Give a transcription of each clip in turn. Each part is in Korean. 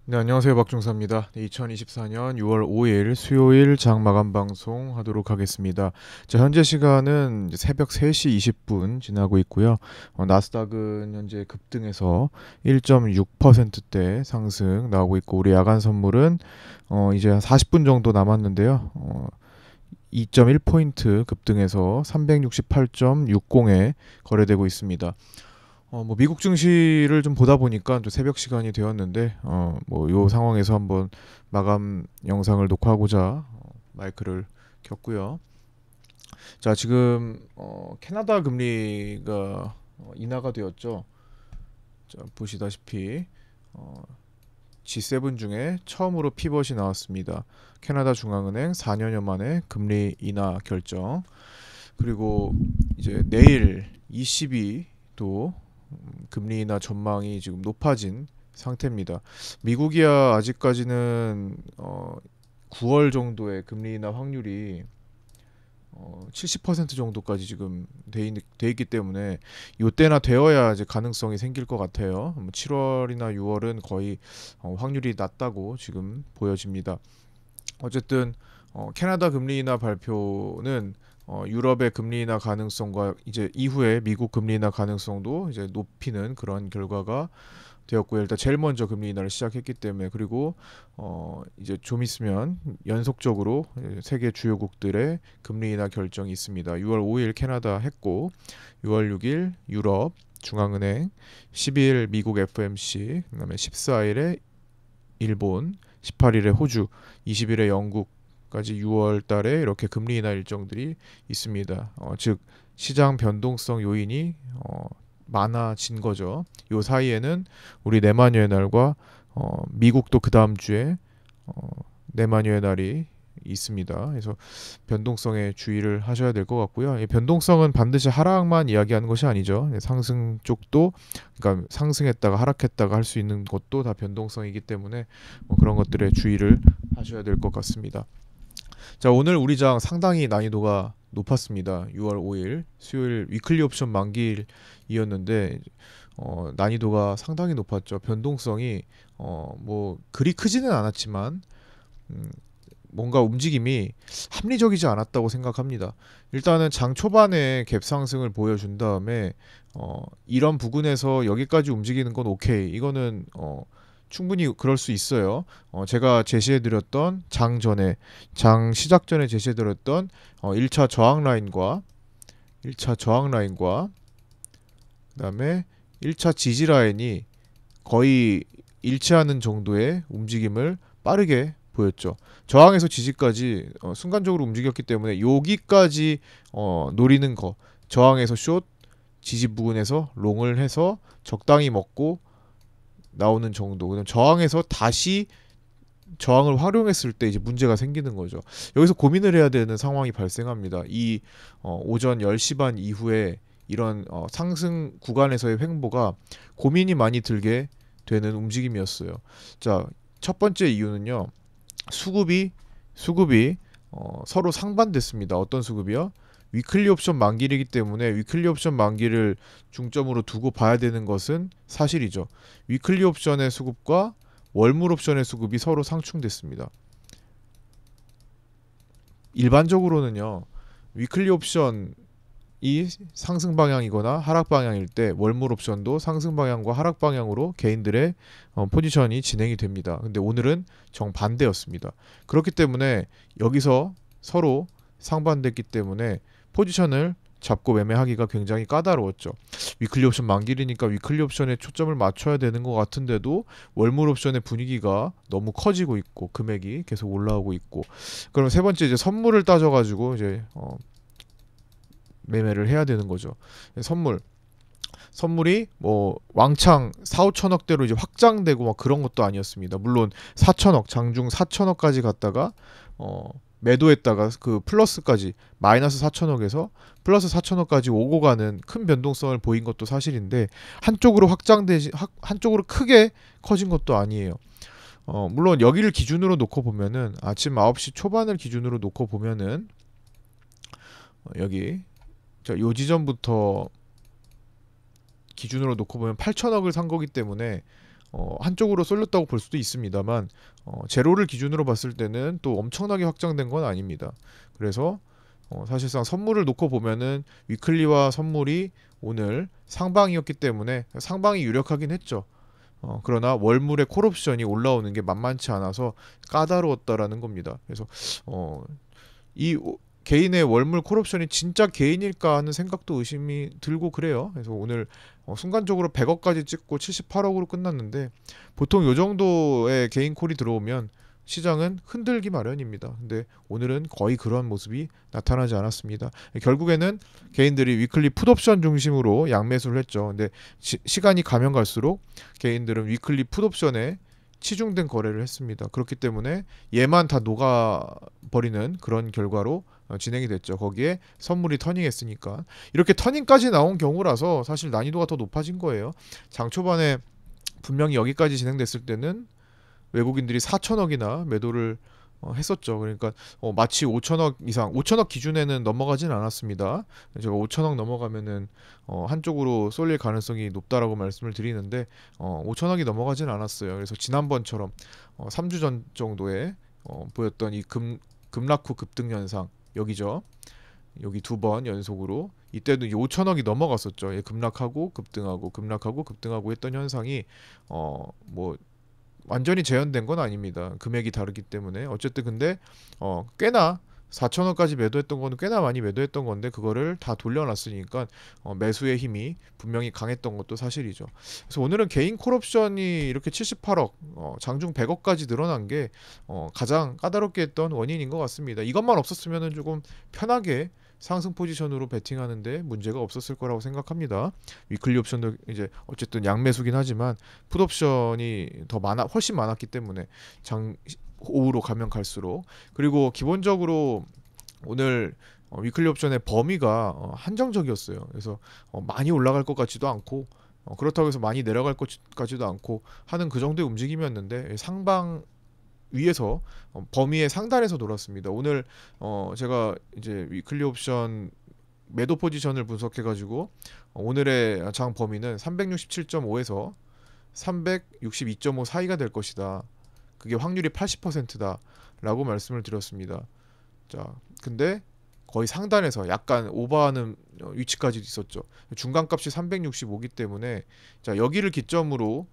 네, 안녕하세요. 박중사입니다. 2024년 6월 5일 수요일 장마감 방송 하도록 하겠습니다. 자, 현재 시간은 이제 새벽 3시 20분 지나고 있고요. 나스닥은 현재 급등해서 1.6%대 상승 나오고 있고, 우리 야간 선물은 이제 한 40분 정도 남았는데요. 2.1포인트 급등해서 368.60에 거래되고 있습니다. 뭐 미국 증시를 좀 보다 보니까 또 새벽 시간이 되었는데 뭐 요 상황에서 한번 마감 영상을 녹화하고자 마이크를 켰고요. 자, 지금 캐나다 금리가 인하가 되었죠. 자, 보시다시피 어, G7 중에 처음으로 피벗이 나왔습니다. 캐나다 중앙은행 4년여 만에 금리 인하 결정. 그리고 이제 내일 ECB도 금리 인하 전망이 지금 높아진 상태입니다. 미국이야 아직까지는 9월 정도의 금리 인하 확률이 70% 정도까지 지금 돼 있기 때문에 이때나 되어야 이제 가능성이 생길 것 같아요. 7월이나 6월은 거의 확률이 낮다고 지금 보여집니다. 어쨌든 캐나다 금리 인하 발표는 유럽의 금리 인하 가능성과 이제 이후에 미국 금리 인하 가능성도 이제 높이는 그런 결과가 되었고요. 일단 제일 먼저 금리 인하를 시작했기 때문에, 그리고 이제 좀 있으면 연속적으로 세계 주요국들의 금리 인하 결정이 있습니다. 6월 5일 캐나다 했고, 6월 6일 유럽 중앙은행, 12일 미국 FMC, 그다음에 14일에 일본, 18일에 호주, 20일에 영국까지 6월 달에 이렇게 금리 인하 일정들이 있습니다. 즉 시장 변동성 요인이 많아진 거죠. 요 사이에는 우리 네마니의 날과 미국도 그 다음 주에 네마니의 날이 있습니다. 그래서 변동성에 주의를 하셔야 될 것 같고요. 이 변동성은 반드시 하락만 이야기하는 것이 아니죠. 상승 쪽도, 그러니까 상승했다가 하락했다가 할 수 있는 것도 다 변동성이기 때문에 그런 것들에 주의를 하셔야 될 것 같습니다. 자, 오늘 우리 장 상당히 난이도가 높았습니다. 6월 5일 수요일 위클리 옵션 만기일이었는데 난이도가 상당히 높았죠. 변동성이 뭐 그리 크지는 않았지만 음, 뭔가 움직임이 합리적이지 않았다고 생각합니다. 일단은 장 초반에 갭 상승을 보여준 다음에 이런 부근에서 여기까지 움직이는 건 오케이. 이거는 충분히 그럴 수 있어요. 제가 제시해드렸던 장 전에, 장 시작 전에 제시해드렸던 1차 저항 라인과 1차 저항 라인과 그다음에 1차 지지 라인이 거의 일치하는 정도의 움직임을 빠르게 보였죠. 저항에서 지지까지 순간적으로 움직였기 때문에 여기까지 노리는 거, 저항에서 숏, 지지 부근에서 롱을 해서 적당히 먹고 나오는 정도. 그다음 저항에서 다시 저항을 활용했을 때 이제 문제가 생기는 거죠. 여기서 고민을 해야 되는 상황이 발생합니다. 이 오전 10시 반 이후에 이런 상승 구간에서의 횡보가 고민이 많이 들게 되는 움직임이었어요. 자, 첫 번째 이유는요. 수급이 서로 상반됐습니다. 어떤 수급이요? 위클리 옵션 만기이기 때문에 위클리 옵션 만기를 중점으로 두고 봐야 되는 것은 사실이죠. 위클리 옵션의 수급과 월물 옵션의 수급이 서로 상충됐습니다. 일반적으로는요. 위클리 옵션이 상승 방향이거나 하락 방향일 때 월물 옵션도 상승 방향과 하락 방향으로 개인들의 포지션이 진행이 됩니다. 근데 오늘은 정반대였습니다. 그렇기 때문에 여기서 서로 상반됐기 때문에 포지션을 잡고 매매하기가 굉장히 까다로웠죠. 위클리 옵션 만길이니까 위클리 옵션에 초점을 맞춰야 되는 것 같은데도 월물 옵션의 분위기가 너무 커지고 있고 금액이 계속 올라오고 있고, 그럼 세 번째 이제 선물을 따져가지고 이제 매매를 해야 되는 거죠. 선물이 뭐 왕창 4, 5천억대로 이제 확장되고 막 그런 것도 아니었습니다. 물론 4천억, 장중 4천억까지 갔다가 매도했다가 그 플러스까지 마이너스 4천억에서 플러스 4천억까지 오고 가는 큰 변동성을 보인 것도 사실인데, 한쪽으로 크게 커진 것도 아니에요. 물론 여기를 기준으로 놓고 보면은 아침 9시 초반을 기준으로 놓고 보면은 여기 요 지점부터 기준으로 놓고 보면 8천억을 산 거기 때문에 한쪽으로 쏠렸다고 볼 수도 있습니다만 제로를 기준으로 봤을 때는 또 엄청나게 확장된 건 아닙니다. 그래서 사실상 선물을 놓고 보면은 위클리와 선물이 오늘 상방이었기 때문에 상방이 유력하긴 했죠. 그러나 월물의 콜옵션이 올라오는 게 만만치 않아서 까다로웠다라는 겁니다. 그래서 이 개인의 월물 콜옵션이 진짜 개인일까 하는 생각도 의심이 들고 그래요. 그래서 오늘 순간적으로 100억까지 찍고 78억으로 끝났는데 보통 요 정도의 개인 콜이 들어오면 시장은 흔들기 마련입니다. 근데 오늘은 거의 그러한 모습이 나타나지 않았습니다. 결국에는 개인들이 위클리 풋옵션 중심으로 양매수를 했죠. 근데 시간이 가면 갈수록 개인들은 위클리 풋옵션에 치중된 거래를 했습니다. 그렇기 때문에 얘만 다 녹아버리는 그런 결과로 진행이 됐죠. 거기에 선물이 터닝했으니까. 이렇게 터닝까지 나온 경우라서 사실 난이도가 더 높아진 거예요. 장 초반에 분명히 여기까지 진행됐을 때는 외국인들이 4천억이나 매도를 했었죠. 그러니까 마치 5천억 이상, 5천억 기준에는 넘어가진 않았습니다. 제가 5천억 넘어가면은 한쪽으로 쏠릴 가능성이 높다라고 말씀을 드리는데 5천억이 넘어가진 않았어요. 그래서 지난번처럼 3주 전 정도에 보였던 이 급락 후 급등 현상 여기죠. 여기 두 번 연속으로 이때도 5천억이 넘어갔었죠. 예, 급락하고 급등하고 급락하고 급등하고 했던 현상이 뭐 완전히 재현된 건 아닙니다. 금액이 다르기 때문에 어쨌든 근데 꽤나 4천원까지 매도했던 거는 꽤나 많이 매도했던 건데 그거를 다 돌려놨으니까 매수의 힘이 분명히 강했던 것도 사실이죠. 그래서 오늘은 개인 콜옵션이 이렇게 78억, 장중 100억까지 늘어난 게 가장 까다롭게 했던 원인인 것 같습니다. 이것만 없었으면 조금 편하게 상승 포지션으로 베팅하는데 문제가 없었을 거라고 생각합니다. 위클리 옵션도 이제 어쨌든 양매수긴 하지만 풋 옵션이 더 훨씬 많았기 때문에 오후로 가면 갈수록 그리고 기본적으로 오늘 위클리 옵션의 범위가 한정적이었어요. 그래서 많이 올라갈 것 같지도 않고 그렇다고 해서 많이 내려갈 것 같지도 않고 하는 그 정도의 움직임이었는데 상방 위에서 범위의 상단에서 놀았습니다. 오늘 제가 이제 위클리 옵션 매도 포지션을 분석해 가지고 오늘의 장 범위는 367.5에서 362.5 사이가 될 것이다. 그게 확률이 80%다 라고 말씀을 드렸습니다. 자, 근데 거의 상단에서 약간 오버하는 위치까지도 있었죠. 중간값이 365기 때문에 자, 여기를 기점으로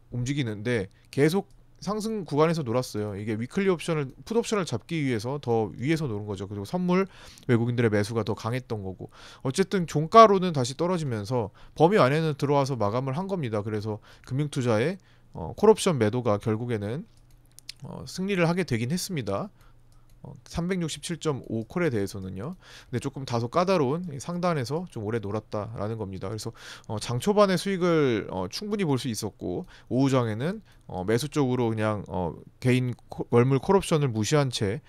움직이는데 계속 상승 구간에서 놀았어요. 이게 위클리 옵션을 풋 옵션을 잡기 위해서 더 위에서 노는 거죠. 그리고 선물 외국인들의 매수가 더 강했던 거고 어쨌든 종가로는 다시 떨어지면서 범위 안에는 들어와서 마감을 한 겁니다. 그래서 금융투자의 콜옵션 매도가 결국에는 승리를 하게 되긴 했습니다. 367.5 콜에 대해서는요. 근데 조금 다소 까다로운 상단에서 좀 오래 놀았다라는 겁니다. 그래서 장 초반의 수익을 충분히 볼 수 있었고 오후장에는 매수 쪽으로 그냥 개인 월물 콜옵션을 무시한 채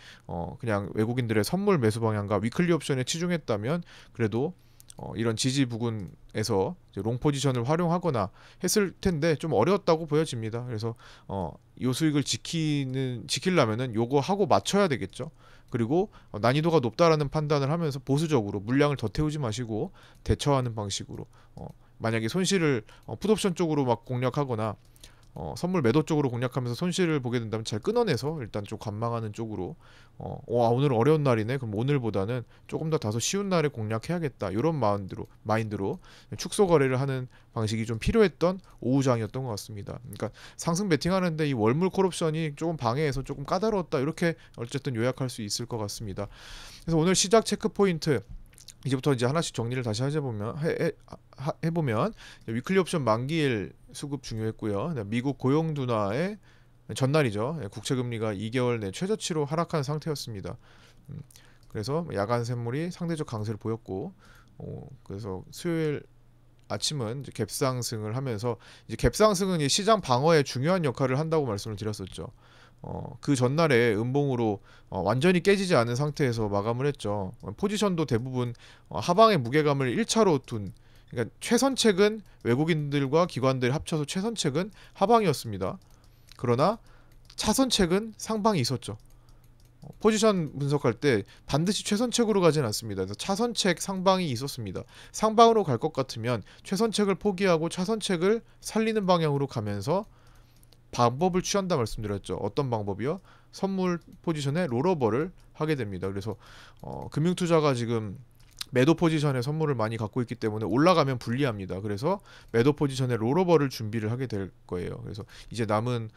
그냥 외국인들의 선물 매수 방향과 위클리 옵션에 치중했다면 그래도 이런 지지 부근에서 롱 포지션을 활용하거나 했을 텐데 좀 어려웠다고 보여집니다. 그래서 요 수익을 지키려면은 요거 하고 맞춰야 되겠죠. 그리고 난이도가 높다라는 판단을 하면서 보수적으로 물량을 더 태우지 마시고 대처하는 방식으로 만약에 손실을 풋옵션 쪽으로 막 공략하거나 선물 매도 쪽으로 공략하면서 손실을 보게 된다면 잘 끊어내서 일단 좀 관망하는 쪽으로 오늘 어려운 날이네 그럼 오늘보다는 조금 더 다소 쉬운 날에 공략해야겠다 이런 마인드로 축소 거래를 하는 방식이 좀 필요했던 오후장이었던 것 같습니다. 그러니까 상승 베팅하는데 이 월물 콜옵션이 조금 방해해서 조금 까다로웠다 이렇게 어쨌든 요약할 수 있을 것 같습니다. 그래서 오늘 시작 체크 포인트 이제부터 이제 하나씩 정리를 다시 해보면 위클리 옵션 만기일 수급 중요했고요. 미국 고용 둔화의 전날이죠. 국채 금리가 2개월 내 최저치로 하락한 상태였습니다. 그래서 야간 샘물이 상대적 강세를 보였고, 그래서 수요일 아침은 이제 갭상승을 하면서 이제 갭상승은 이 시장 방어에 중요한 역할을 한다고 말씀을 드렸었죠. 그 전날에 음봉으로 완전히 깨지지 않은 상태에서 마감을 했죠. 포지션도 대부분 하방의 무게감을 1차로 둔 그러니까 최선책은 외국인들과 기관들 합쳐서 최선책은 하방이었습니다. 그러나 차선책은 상방이 있었죠. 포지션 분석할 때 반드시 최선책으로 가진 않습니다. 그래서 차선책 상방이 있었습니다. 상방으로 갈 것 같으면 최선책을 포기하고 차선책을 살리는 방향으로 가면서 방법을 취한다 말씀드렸죠. 어떤 방법이요? 선물 포지션에 롤오버를 하게 됩니다. 그래서 금융투자가 지금 매도 포지션에 선물을 많이 갖고 있기 때문에 올라가면 불리합니다. 그래서 매도 포지션에 롤오버를 준비를 하게 될 거예요. 그래서 이제 남은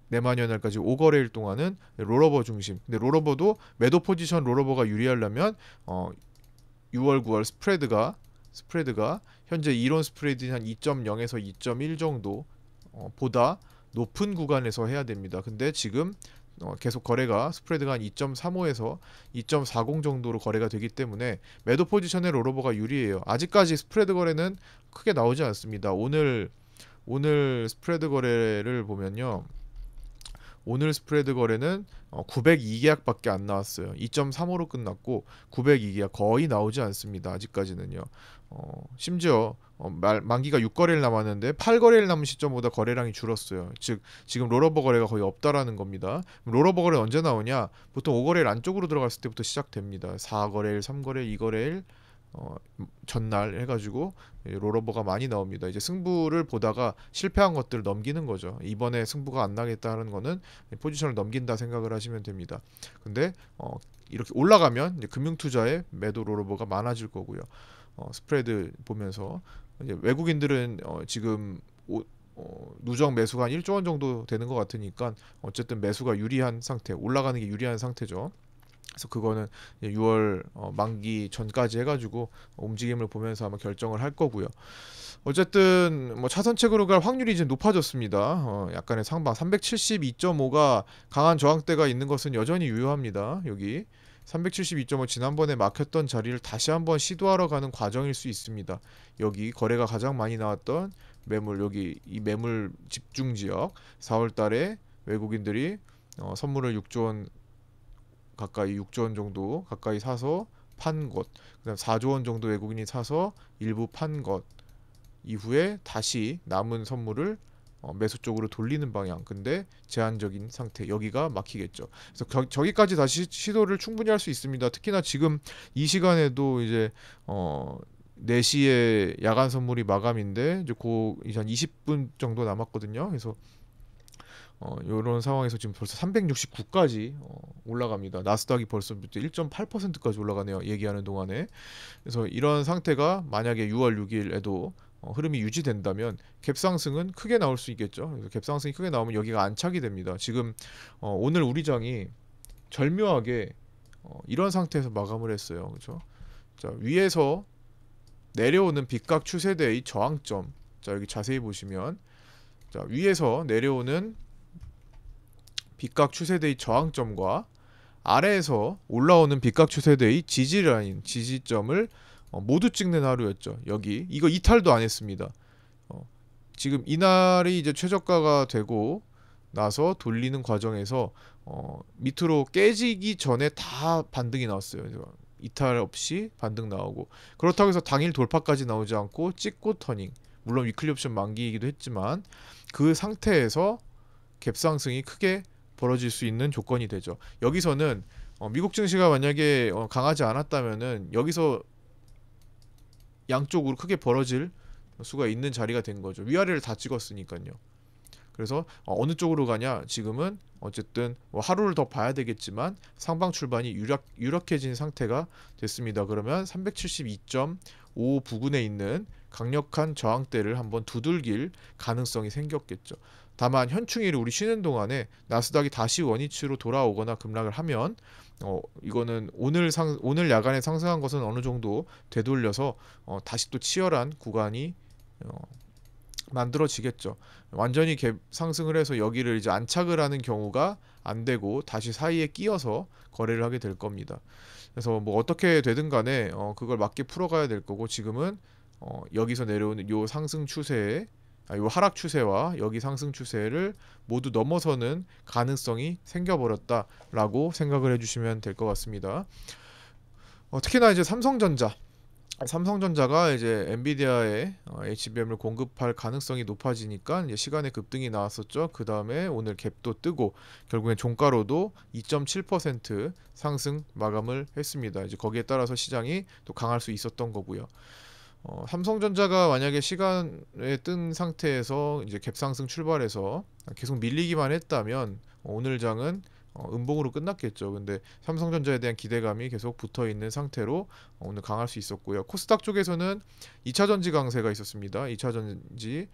내만여 날까지 5거래일 동안은 롤오버 중심. 근데 롤오버도 매도 포지션 롤오버가 유리하려면 6월, 9월 스프레드가 현재 이론 스프레드인 한 2.0에서 2.1 정도 보다 높은 구간에서 해야 됩니다. 근데 지금 계속 거래가 스프레드가 한 2.35에서 2.40 정도로 거래가 되기 때문에 매도 포지션의 롤오버가 유리해요. 아직까지 스프레드 거래는 크게 나오지 않습니다. 오늘 스프레드 거래를 보면요. 오늘 스프레드 거래는 902계약밖에 안 나왔어요. 2.35로 끝났고 902계약 거의 나오지 않습니다. 아직까지는요. 심지어 만기가 6거래일 남았는데 8거래일 남은 시점보다 거래량이 줄었어요. 즉 지금 롤오버 거래가 거의 없다라는 겁니다. 롤오버 거래는 언제 나오냐? 보통 5거래일 안쪽으로 들어갔을 때부터 시작됩니다. 4거래일, 3거래일, 2거래일 전날 해가지고 롤오버가 많이 나옵니다. 이제 승부를 보다가 실패한 것들을 넘기는 거죠. 이번에 승부가 안 나겠다는 거는 포지션을 넘긴다 생각을 하시면 됩니다. 근데 이렇게 올라가면 이제 금융투자의 매도 롤오버가 많아질 거고요. 스프레드 보면서 이제 외국인들은 지금 누적 매수가 한 1조 원 정도 되는 것 같으니까 어쨌든 매수가 유리한 상태, 올라가는 게 유리한 상태죠. 그래서 그거는 6월 만기 전까지 해가지고 움직임을 보면서 아마 결정을 할 거고요. 어쨌든 뭐 차선책으로 갈 확률이 이제 높아졌습니다. 약간의 상방 372.5가 강한 저항대가 있는 것은 여전히 유효합니다. 여기 372.5 지난번에 막혔던 자리를 다시 한번 시도하러 가는 과정일 수 있습니다. 여기 거래가 가장 많이 나왔던 매물, 여기 이 매물 집중 지역 4월 달에 외국인들이 선물을 6조 원 가까이 6조 원 정도 가까이 사서 판 것, 그다음 4조 원 정도 외국인이 사서 일부 판 것 이후에 다시 남은 선물을 매수 쪽으로 돌리는 방향. 근데 제한적인 상태, 여기가 막히겠죠. 그래서 저기까지 다시 시도를 충분히 할 수 있습니다. 특히나 지금 이 시간에도 이제 4시에 야간 선물이 마감인데 이제 한 20분 정도 남았거든요. 그래서 이런 상황에서 지금 벌써 369까지 올라갑니다. 나스닥이 벌써부터 1.8%까지 올라가네요. 얘기하는 동안에. 그래서 이런 상태가 만약에 6월 6일에도 흐름이 유지된다면 갭상승은 크게 나올 수 있겠죠. 그래서 갭상승이 크게 나오면 여기가 안착이 됩니다. 지금 오늘 우리장이 절묘하게 이런 상태에서 마감을 했어요. 그렇죠? 자, 위에서 내려오는 빗각 추세대의 저항점. 자, 여기 자세히 보시면 자, 위에서 내려오는 빗각 추세대의 저항점과 아래에서 올라오는 빗각 추세대의 지지라인, 지지점을 모두 찍는 하루였죠. 여기 이거 이탈도 안 했습니다. 지금 이날이 이제 최저가가 되고 나서 돌리는 과정에서 밑으로 깨지기 전에 다 반등이 나왔어요. 이탈 없이 반등 나오고, 그렇다고 해서 당일 돌파까지 나오지 않고 찍고 터닝. 물론 위클리 옵션 만기이기도 했지만 그 상태에서 갭상승이 크게 벌어질 수 있는 조건이 되죠. 여기서는 미국 증시가 만약에 강하지 않았다면은 여기서 양쪽으로 크게 벌어질 수가 있는 자리가 된 거죠. 위아래를 다 찍었으니까요. 그래서 어느 쪽으로 가냐, 지금은 어쨌든 하루를 더 봐야 되겠지만 상방 출발이 유력해진 상태가 됐습니다. 그러면 372.5 부근에 있는 강력한 저항대를 한번 두들길 가능성이 생겼겠죠. 다만 현충일을 우리 쉬는 동안에 나스닥이 다시 원위치로 돌아오거나 급락을 하면 이거는 오늘 야간에 상승한 것은 어느 정도 되돌려서 다시 또 치열한 구간이 만들어지겠죠. 완전히 상승을 해서 여기를 이제 안착을 하는 경우가 안 되고 다시 사이에 끼어서 거래를 하게 될 겁니다. 그래서 뭐 어떻게 되든 간에 그걸 맞게 풀어가야 될 거고, 지금은 여기서 내려오는 요 상승 추세에 요 하락 추세와 여기 상승 추세를 모두 넘어서는 가능성이 생겨버렸다라고 생각을 해주시면 될 것 같습니다. 특히나 이제 삼성전자 삼성전자가 이제 엔비디아에 HBM을 공급할 가능성이 높아지니까 이제 시간에 급등이 나왔었죠. 그 다음에 오늘 갭도 뜨고 결국엔 종가로도 2.7% 상승 마감을 했습니다. 이제 거기에 따라서 시장이 또 강할 수 있었던 거고요. 삼성전자가 만약에 시간에 뜬 상태에서 이제 갭상승 출발해서 계속 밀리기만 했다면 오늘 장은 음봉으로 끝났겠죠. 근데 삼성전자에 대한 기대감이 계속 붙어 있는 상태로 오늘 강할 수 있었고요. 코스닥 쪽에서는 2차 전지 강세가 있었습니다. 2차 전지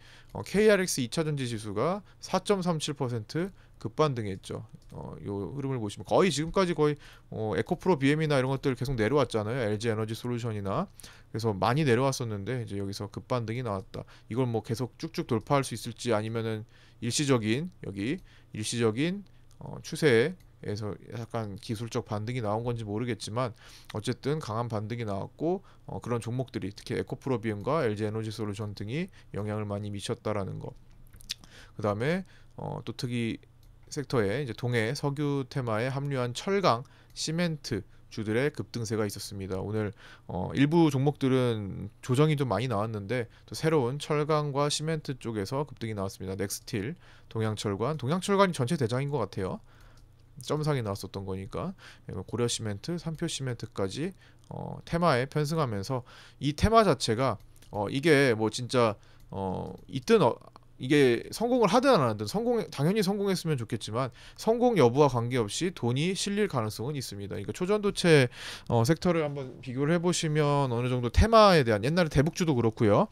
KRX 2차 전지 지수가 4.37% 급반등했죠. 요 흐름을 보시면 거의 지금까지 거의 에코프로 BM이나 이런 것들 계속 내려왔잖아요. LG 에너지 솔루션이나 그래서 많이 내려왔었는데 이제 여기서 급반등이 나왔다. 이걸 뭐 계속 쭉쭉 돌파할 수 있을지 아니면은 일시적인 여기 일시적인 추세에서 약간 기술적 반등이 나온 건지 모르겠지만 어쨌든 강한 반등이 나왔고 그런 종목들이 특히 에코프로비움과 LG 에너지 솔루션 등이 영향을 많이 미쳤다라는 거. 그 다음에 또 특이 섹터에 이제 동해 석유 테마에 합류한 철강, 시멘트 주들의 급등세가 있었습니다. 오늘 일부 종목들은 조정이 좀 많이 나왔는데 또 새로운 철강과 시멘트 쪽에서 급등이 나왔습니다. 넥스틸, 동양철관이 전체 대장인 것 같아요. 점상이 나왔었던 거니까 고려시멘트, 삼표시멘트까지 테마에 편승하면서 이 테마 자체가 이게 뭐 진짜 있든 이게 성공을 하든 안 하든 당연히 성공했으면 좋겠지만 성공 여부와 관계없이 돈이 실릴 가능성은 있습니다. 그러니까 초전도체 섹터를 한번 비교를 해보시면 어느 정도 테마에 대한 옛날에 대북주도 그렇고요.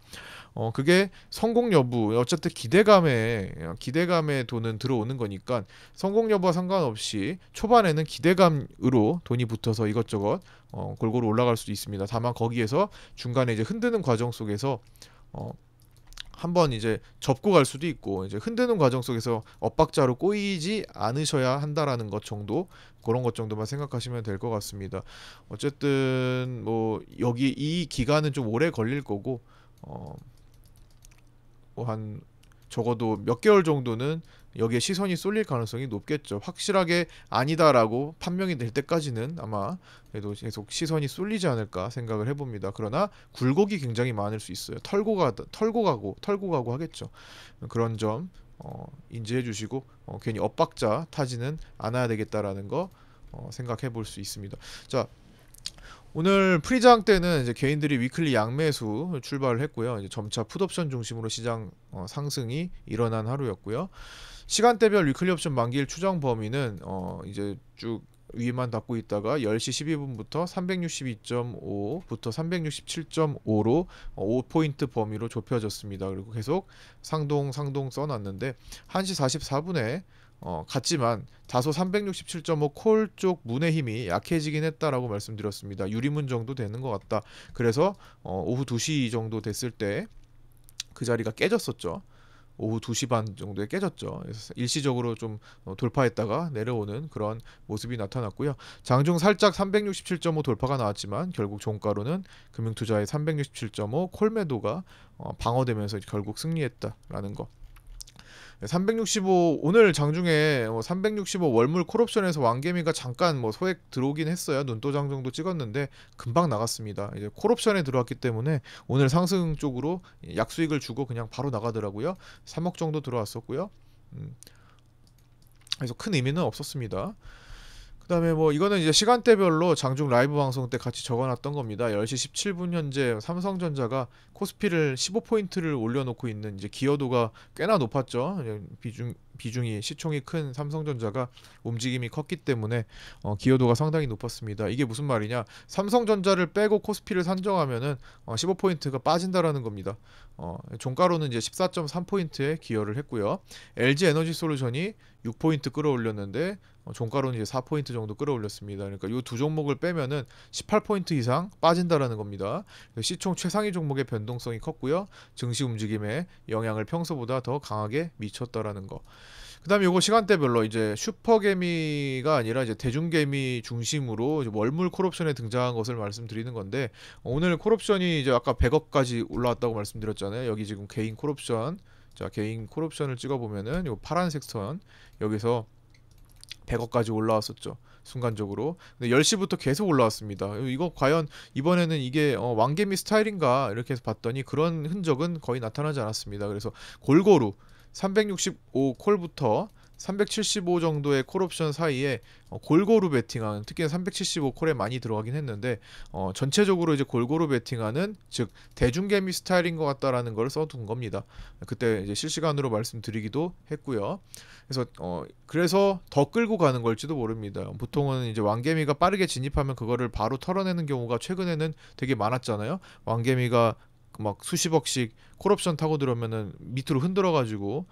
그게 성공 여부 어쨌든 기대감에 돈은 들어오는 거니까 성공 여부와 상관없이 초반에는 기대감으로 돈이 붙어서 이것저것 골고루 올라갈 수도 있습니다. 다만 거기에서 중간에 이제 흔드는 과정 속에서 한번 이제 접고 갈 수도 있고 이제 흔드는 과정 속에서 엇박자로 꼬이지 않으셔야 한다라는 것 정도 그런 것 정도만 생각하시면 될 것 같습니다. 어쨌든 뭐 여기 이 기간은 좀 오래 걸릴 거고 뭐 한 적어도 몇 개월 정도는 여기에 시선이 쏠릴 가능성이 높겠죠. 확실하게 아니다라고 판명이 될 때까지는 아마 그래도 계속 시선이 쏠리지 않을까 생각을 해봅니다. 그러나 굴곡이 굉장히 많을 수 있어요. 털고 가고 하겠죠. 그런 점 인지해 주시고 괜히 엇박자 타지는 않아야 되겠다라는 거 생각해 볼 수 있습니다. 자, 오늘 프리장 때는 이제 개인들이 위클리 양매수 출발을 했고요. 이제 점차 풋옵션 중심으로 시장 상승이 일어난 하루였고요. 시간대별 위클리 옵션 만기일 추정 범위는 이제 쭉 위만 닫고 있다가 10시 12분부터 362.5부터 367.5로 5포인트 범위로 좁혀졌습니다. 그리고 계속 상동 써놨는데 1시 44분에 같지만 다소 367.5 콜 쪽 문의 힘이 약해지긴 했다라고 말씀드렸습니다. 유리문 정도 되는 것 같다. 그래서 오후 2시 정도 됐을 때 그 자리가 깨졌었죠. 오후 2시 반 정도에 깨졌죠. 그래서 일시적으로 좀 돌파했다가 내려오는 그런 모습이 나타났고요. 장중 살짝 367.5 돌파가 나왔지만 결국 종가로는 금융투자의 367.5 콜매도가 방어되면서 결국 승리했다라는 거. 365 오늘 장중에 365 월물 콜옵션에서 왕개미가 잠깐 소액 들어오긴 했어요. 눈도장 정도 찍었는데 금방 나갔습니다. 이제 콜옵션에 들어왔기 때문에 오늘 상승 쪽으로 약수익을 주고 그냥 바로 나가더라고요. 3억 정도 들어왔었고요. 그래서 큰 의미는 없었습니다. 그 다음에 이거는 이제 시간대별로 장중 라이브 방송 때 같이 적어놨던 겁니다. 10시 17분 현재 삼성전자가 코스피를 15포인트를 올려놓고 있는 이제 기여도가 꽤나 높았죠. 비중이 시총이 큰 삼성전자가 움직임이 컸기 때문에 기여도가 상당히 높았습니다. 이게 무슨 말이냐? 삼성전자를 빼고 코스피를 산정하면은 15포인트가 빠진다라는 겁니다. 종가로는 이제 14.3포인트에 기여를 했고요. LG 에너지 솔루션이 6포인트 끌어올렸는데 종가로는 이제 4포인트 정도 끌어올렸습니다. 그러니까 이 두 종목을 빼면은 18포인트 이상 빠진다라는 겁니다. 시총 최상위 종목의 변동성이 컸고요. 증시 움직임에 영향을 평소보다 더 강하게 미쳤다라는 거. 그다음에 요거 시간대별로 이제 슈퍼개미가 아니라 이제 대중개미 중심으로 이제 월물 콜옵션에 등장한 것을 말씀드리는 건데 오늘 콜옵션이 이제 아까 100억까지 올라왔다고 말씀드렸잖아요. 여기 지금 개인 콜옵션, 자 개인 콜옵션을 찍어 보면은 요 파란색 선 여기서 100억까지 올라왔었죠. 순간적으로. 근데 10시부터 계속 올라왔습니다. 이거 과연 이번에는 이게 왕개미 스타일인가 이렇게 해서 봤더니 그런 흔적은 거의 나타나지 않았습니다. 그래서 골고루 365 콜부터 375 정도의 콜옵션 사이에 골고루 베팅하는, 특히 375 콜에 많이 들어가긴 했는데 전체적으로 이제 골고루 베팅하는, 즉 대중개미 스타일인 것 같다라는 걸 써둔 겁니다. 그때 이제 실시간으로 말씀드리기도 했고요. 그래서 더 끌고 가는 걸지도 모릅니다. 보통은 이제 왕개미가 빠르게 진입하면 그거를 바로 털어내는 경우가 최근에는 되게 많았잖아요. 왕개미가 막 수십억씩 콜옵션 타고 들어오면은 밑으로 흔들어 가지고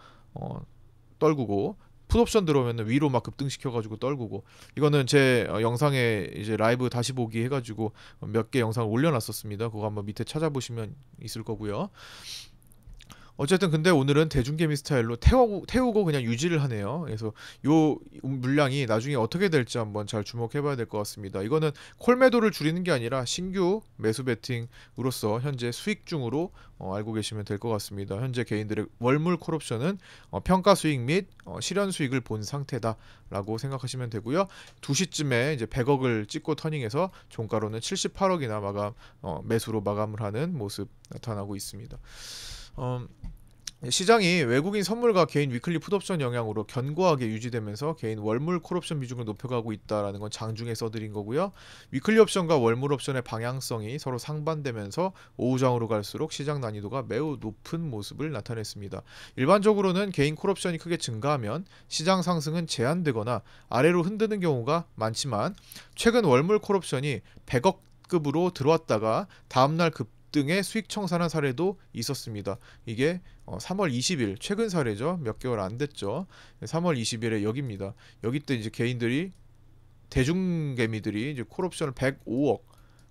떨구고, 풋옵션 들어오면 위로 막 급등시켜가지고 떨구고. 이거는 제 영상에 이제 라이브 다시 보기 해가지고 몇 개 영상을 올려놨었습니다. 그거 한번 밑에 찾아보시면 있을 거고요. 어쨌든 근데 오늘은 대중개미 스타일로 태우고 그냥 유지를 하네요. 그래서 요 물량이 나중에 어떻게 될지 한번 잘 주목해봐야 될 것 같습니다. 이거는 콜 매도를 줄이는 게 아니라 신규 매수 베팅으로서 현재 수익 중으로 알고 계시면 될 것 같습니다. 현재 개인들의 월물 콜옵션은 평가 수익 및 실현 수익을 본 상태다라고 생각하시면 되고요. 2시쯤에 이제 100억을 찍고 터닝해서 종가로는 78억이나 매수로 마감을 하는 모습 나타나고 있습니다. 시장이 외국인 선물과 개인 위클리 풋옵션 영향으로 견고하게 유지되면서 개인 월물 콜옵션 비중을 높여가고 있다라는 건 장중에 써드린 거고요. 위클리 옵션과 월물 옵션의 방향성이 서로 상반되면서 오후장으로 갈수록 시장 난이도가 매우 높은 모습을 나타냈습니다. 일반적으로는 개인 콜옵션이 크게 증가하면 시장 상승은 제한되거나 아래로 흔드는 경우가 많지만, 최근 월물 콜옵션이 100억급으로 들어왔다가 다음날 급등의 수익 청산한 사례도 있었습니다. 이게 3월 20일 최근 사례죠. 몇 개월 안 됐죠. 3월 20일에 여기입니다. 여기 때 이제 개인들이, 대중개미들이 이제 콜옵션을 105억,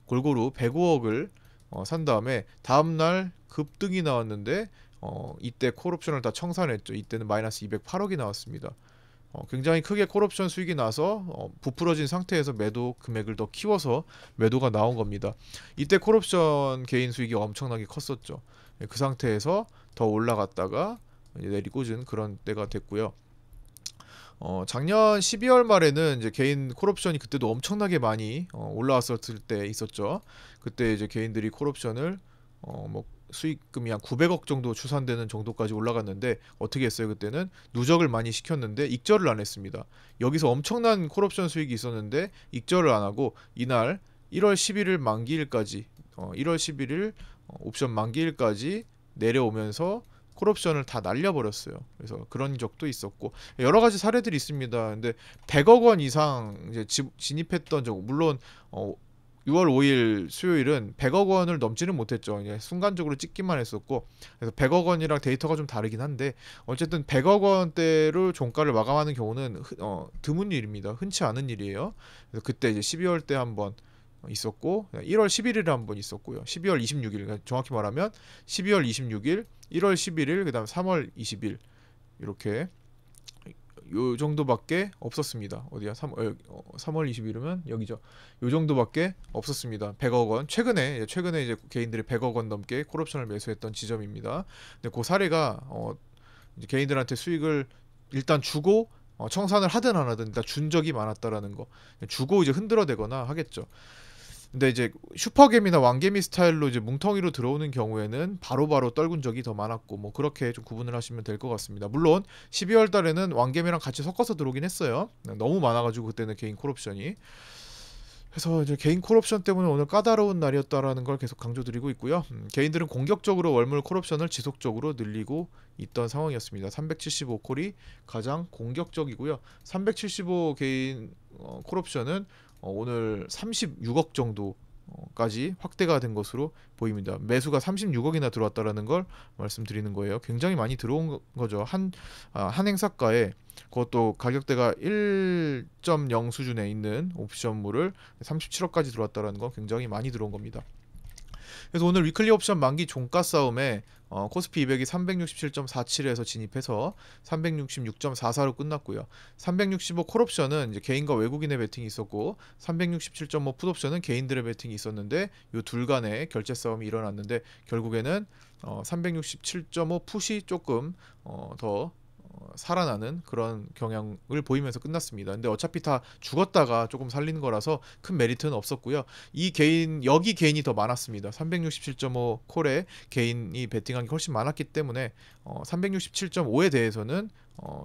골고루 105억을 산 다음에 다음날 급등이 나왔는데 이때 콜옵션을 다 청산했죠. 이때는 마이너스 208억이 나왔습니다. 굉장히 크게 콜옵션 수익이 나서 부풀어진 상태에서 매도 금액을 더 키워서 매도가 나온 겁니다. 이때 콜옵션 개인 수익이 엄청나게 컸었죠. 그 상태에서 더 올라갔다가 이제 내리꽂은 그런 때가 됐고요. 작년 12월 말에는 이제 개인 콜옵션이 그때도 엄청나게 많이 올라왔었을 때 있었죠. 그때 이제 개인들이 콜옵션을 뭐 수익금이 한 900억 정도 추산되는 정도까지 올라갔는데 어떻게 했어요? 그때는 누적을 많이 시켰는데 익절을 안 했습니다. 여기서 엄청난 콜옵션 수익이 있었는데 익절을 안 하고 이날 1월 11일 만기일까지 1월 11일 옵션 만기일까지 내려오면서 콜옵션을 다 날려버렸어요. 그래서 그런 적도 있었고 여러 가지 사례들이 있습니다. 근데 100억 원 이상 이제 진입했던 적, 물론 6월 5일 수요일은 100억 원을 넘지는 못했죠. 그냥 순간적으로 찍기만 했었고, 그래서 100억 원이랑 데이터가 좀 다르긴 한데 어쨌든 100억 원대로 종가를 마감하는 경우는 드문 일입니다. 흔치 않은 일이에요. 그래서 그때 이제 12월 때 한번 있었고 1월 11일에 한번 있었고요. 12월 26일, 그러니까 정확히 말하면 12월 26일, 1월 11일, 그다음 3월 20일 이렇게 요 정도밖에 없었습니다. 어디야? 3월 20일이면 여기죠. 요 정도밖에 없었습니다. 100억 원. 최근에 이제 개인들이 100억 원 넘게 콜옵션을 매수했던 지점입니다. 근데 그 사례가 이제 개인들한테 수익을 일단 주고 청산을 하든 안 하든 일단 준 적이 많았다라는 거. 주고 이제 흔들어대거나 하겠죠. 근데 이제 슈퍼개미나 왕개미 스타일로 이제 뭉텅이로 들어오는 경우에는 바로바로 떨군 적이 더 많았고, 뭐 그렇게 좀 구분을 하시면 될 것 같습니다. 물론 12월 달에는 왕개미랑 같이 섞어서 들어오긴 했어요. 너무 많아가지고 그때는 개인 콜옵션이. 그래서 이제 개인 콜옵션 때문에 오늘 까다로운 날이었다라는 걸 계속 강조드리고 있고요. 개인들은 공격적으로 월물 콜옵션을 지속적으로 늘리고 있던 상황이었습니다. 375 콜이 가장 공격적이고요. 375 개인 콜옵션은 오늘 36억 정도까지 확대가 된 것으로 보입니다. 매수가 36억이나 들어왔다라는 걸 말씀드리는 거예요. 굉장히 많이 들어온 거죠. 한 행사가에, 그것도 가격대가 1.0 수준에 있는 옵션물을 37억까지 들어왔다라는 건 굉장히 많이 들어온 겁니다. 그래서 오늘 위클리 옵션 만기 종가 싸움에 코스피 200이 367.47에서 진입해서 366.44로 끝났고요. 365 콜옵션은 이제 개인과 외국인의 베팅이 있었고 367.5 풋옵션은 개인들의 베팅이 있었는데 이 둘 간의 결제 싸움이 일어났는데 결국에는 367.5 풋이 조금 더 살아나는 그런 경향을 보이면서 끝났습니다. 근데 어차피 다 죽었다가 조금 살린 거라서 큰 메리트는 없었고요. 이 개인 여기 개인이 더 많았습니다. 367.5 콜에 개인이 베팅한 게 훨씬 많았기 때문에 367.5에 대해서는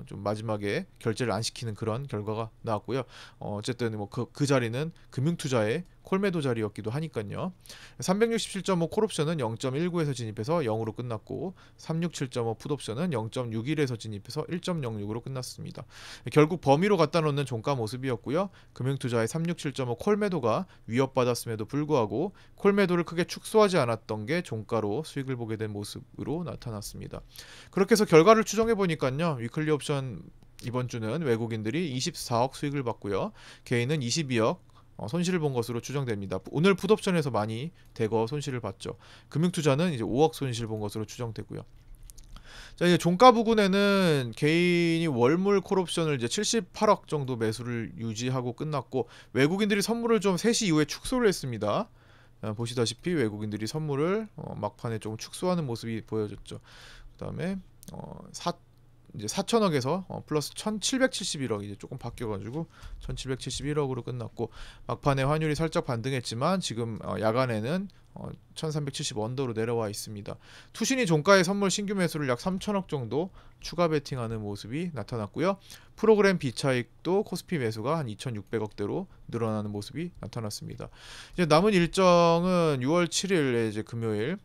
좀 마지막에 결제를 안 시키는 그런 결과가 나왔고요. 어쨌든 뭐 그 자리는 금융투자의 콜매도 자리였기도 하니까요. 367.5 콜옵션은 0.19에서 진입해서 0으로 끝났고 367.5 풋옵션은 0.61에서 진입해서 1.06으로 끝났습니다. 결국 범위로 갖다 놓는 종가 모습이었고요. 금융투자의 367.5 콜매도가 위협받았음에도 불구하고 콜매도를 크게 축소하지 않았던 게 종가로 수익을 보게 된 모습으로 나타났습니다. 그렇게 해서 결과를 추정해 보니까요. 위클리 옵션 이번 주는 외국인들이 24억 수익을 봤고요. 개인은 22억 손실을 본 것으로 추정됩니다. 오늘 풋옵션에서 많이 대거 손실을 봤죠. 금융투자는 이제 5억 손실 본 것으로 추정되고요. 자, 이제 종가 부근에는 개인이 월물 콜옵션을 이제 78억 정도 매수를 유지하고 끝났고 외국인들이 선물을 좀 3시 이후에 축소를 했습니다. 보시다시피 외국인들이 선물을 막판에 조금 축소하는 모습이 보여졌죠. 그다음에 이제 4천억에서 플러스 1,771억 이제 조금 바뀌어가지고 1,771억으로 끝났고 막판에 환율이 살짝 반등했지만 지금 야간에는 1,370 언더로 내려와 있습니다. 투신이 종가의 선물 신규 매수를 약 3천억 정도 추가 베팅하는 모습이 나타났고요. 프로그램 비차익도 코스피 매수가 한 2,600억대로 늘어나는 모습이 나타났습니다. 이제 남은 일정은 6월 7일에 이제 금요일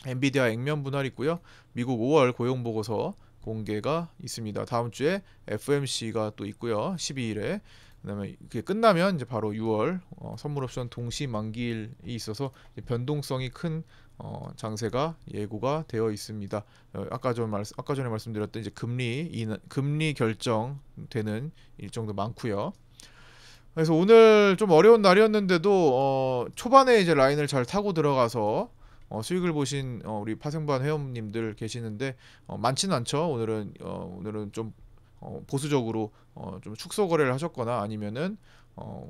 엔비디아 액면 분할 있고요. 미국 5월 고용 보고서 공개가 있습니다. 다음 주에 FMC가 또 있고요. 12일에. 그다음에 그게 끝나면 이제 바로 6월 선물 옵션 동시 만기일이 있어서 변동성이 큰 장세가 예고가 되어 있습니다. 아까 전에 말씀드렸던 이제 금리 결정되는 일정도 많고요. 그래서 오늘 좀 어려운 날이었는데도 초반에 이제 라인을 잘 타고 들어가서 수익을 보신 우리 파생반 회원님들 계시는데 많지는 않죠. 오늘은 좀 보수적으로 좀 축소 거래를 하셨거나 아니면은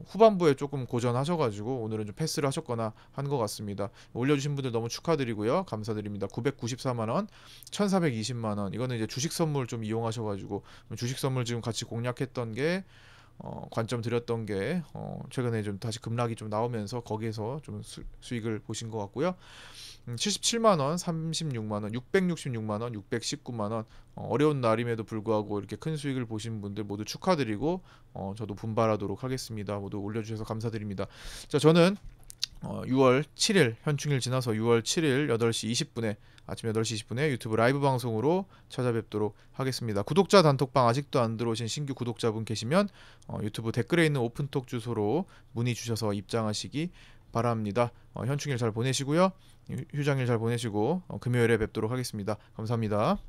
후반부에 조금 고전하셔가지고 오늘은 좀 패스를 하셨거나 한 것 같습니다. 올려주신 분들 너무 축하드리고요. 감사드립니다. 994만원, 1420만원. 이거는 이제 주식 선물 좀 이용하셔가지고 주식 선물 지금 같이 공략했던 게 관점 드렸던 게 최근에 좀 다시 급락이 좀 나오면서 거기에서 좀 수익을 보신 것 같고요. 77만원, 36만원, 666만원, 619만원 어려운 날임에도 불구하고 이렇게 큰 수익을 보신 분들 모두 축하드리고 저도 분발하도록 하겠습니다. 모두 올려주셔서 감사드립니다. 자, 저는 6월 7일 현충일 지나서 6월 7일 8시 20분에 아침 8시 20분에 유튜브 라이브 방송으로 찾아뵙도록 하겠습니다. 구독자 단톡방 아직도 안 들어오신 신규 구독자분 계시면 유튜브 댓글에 있는 오픈톡 주소로 문의 주셔서 입장하시기 바랍니다. 현충일 잘 보내시고요. 휴장일 잘 보내시고 금요일에 뵙도록 하겠습니다. 감사합니다.